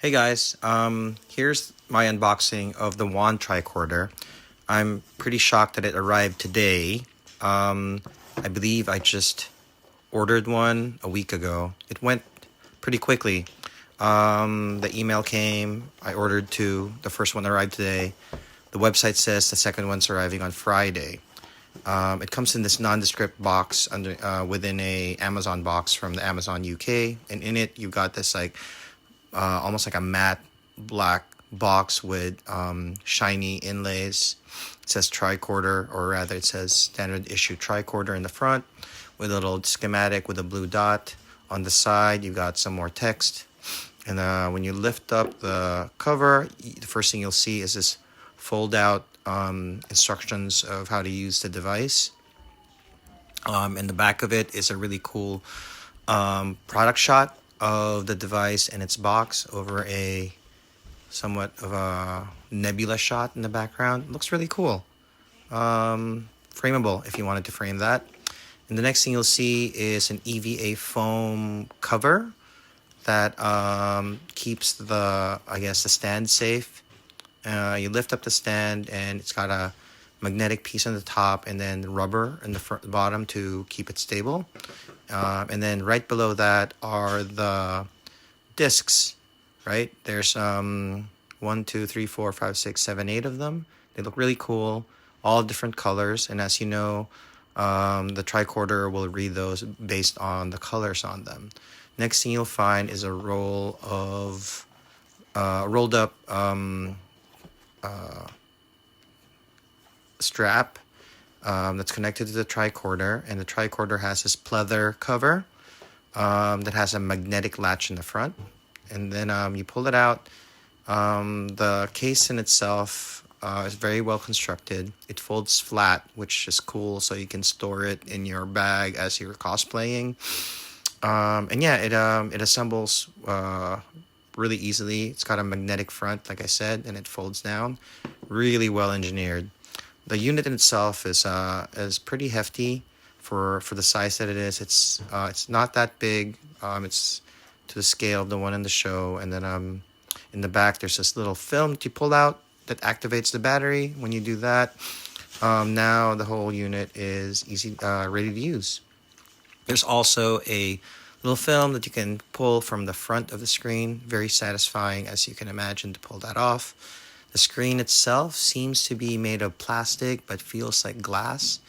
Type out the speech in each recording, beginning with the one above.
Hey guys, here's my unboxing of the wand tricorder. I'm pretty shocked that it arrived today. I believe I just ordered one a week ago. It went pretty quickly. The email came, I ordered two. The first one arrived today. The website says the second one's arriving on Friday. It comes in this nondescript box within a Amazon box from the Amazon UK, and in it you've got this almost like a matte black box with shiny inlays. It says tricorder, or rather it says standard issue tricorder in the front with a little schematic with a blue dot. On the side you've got some more text, and when you lift up the cover, the first thing you'll see is this fold out instructions of how to use the device. In the back of it is a really cool product shot of the device and its box over a somewhat of a nebula shot in the background. It looks really cool. Frameable if you wanted to frame that. And the next thing you'll see is an EVA foam cover that keeps the stand safe. You lift up the stand and it's got a magnetic piece on the top and then rubber in the bottom to keep it stable. And then right below that are the discs, right? There's 1, 2, 3, 4, 5, 6, 7, 8 of them. They look really cool, all different colors. And as you know, the tricorder will read those based on the colors on them. Next thing you'll find is a roll of rolled up strap that's connected to the tricorder, and the tricorder has this pleather cover that has a magnetic latch in the front, and then you pull it out. The case in itself is very well constructed. It folds flat, which is cool, so you can store it in your bag as you're cosplaying. And yeah, it assembles really easily. It's got a magnetic front, like I said, and it folds down. Really well engineered. The unit in itself is pretty hefty for the size that it is. It's not that big. It's to the scale of the one in the show. And then in the back there's this little film that you pull out that activates the battery. When you do that, now the whole unit is ready to use. There's also a little film that you can pull from the front of the screen. Very satisfying, as you can imagine, to pull that off. The screen itself seems to be made of plastic but feels like glass.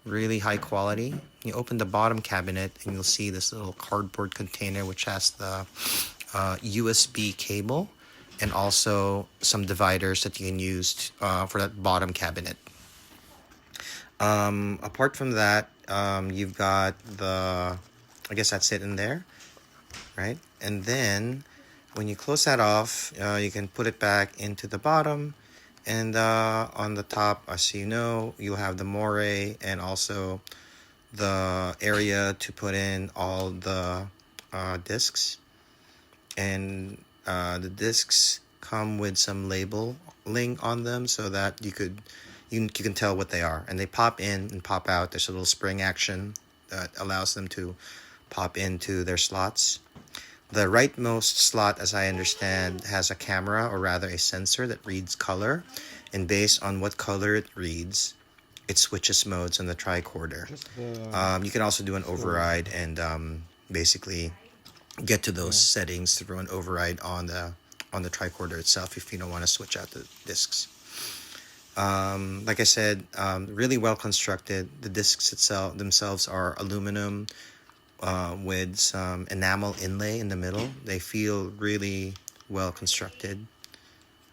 Really high quality. You open the bottom cabinet and you'll see this little cardboard container which has the USB cable and also some dividers that you can use for that bottom cabinet. Apart from that, you've got I guess that's it in there, right? And then when you close that off, you can put it back into the bottom, and on the top, as you know, you'll have the moire and also the area to put in all the discs. And the discs come with some labeling on them so that you can tell what they are, and they pop in and pop out. There's a little spring action that allows them to pop into their slots. The rightmost slot, as I understand, has a camera, or rather a sensor that reads color, and based on what color it reads, it switches modes on the tricorder. You can also do an override and basically get to those settings through an override on the tricorder itself if you don't want to switch out the discs. Like I said, really well constructed. The discs themselves are aluminum with some enamel inlay in the middle. They feel really well constructed.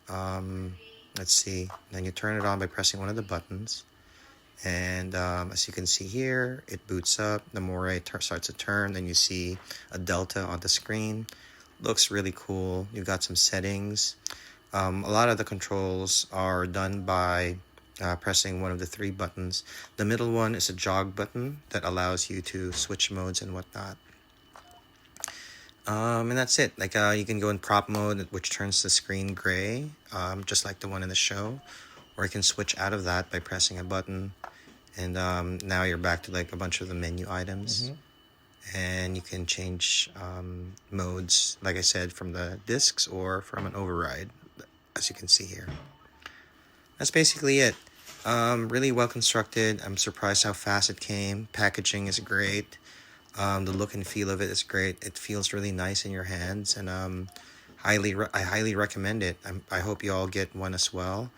Let's see. Then you turn it on by pressing one of the buttons, and as you can see here, it boots up. The moire starts to turn. Then you see a delta on the screen. Looks really cool. You've got some settings. A lot of the controls are done by pressing one of the 3 buttons. The middle one is a jog button that allows you to switch modes and whatnot. And that's it. You can go in prop mode, which turns the screen gray, just like the one in the show, or you can switch out of that by pressing a button, and now you're back to a bunch of the menu items. and you can change modes, like I said, from the discs or from an override, as you can see here. That's basically it. Really well constructed. I'm surprised how fast it came. Packaging is great. The look and feel of it is great. It feels really nice in your hands, and I highly recommend it. I hope you all get one as well.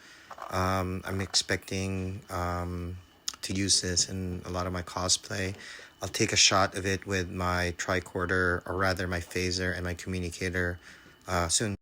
I'm expecting to use this in a lot of my cosplay. I'll take a shot of it with my tricorder, or rather my phaser and my communicator soon.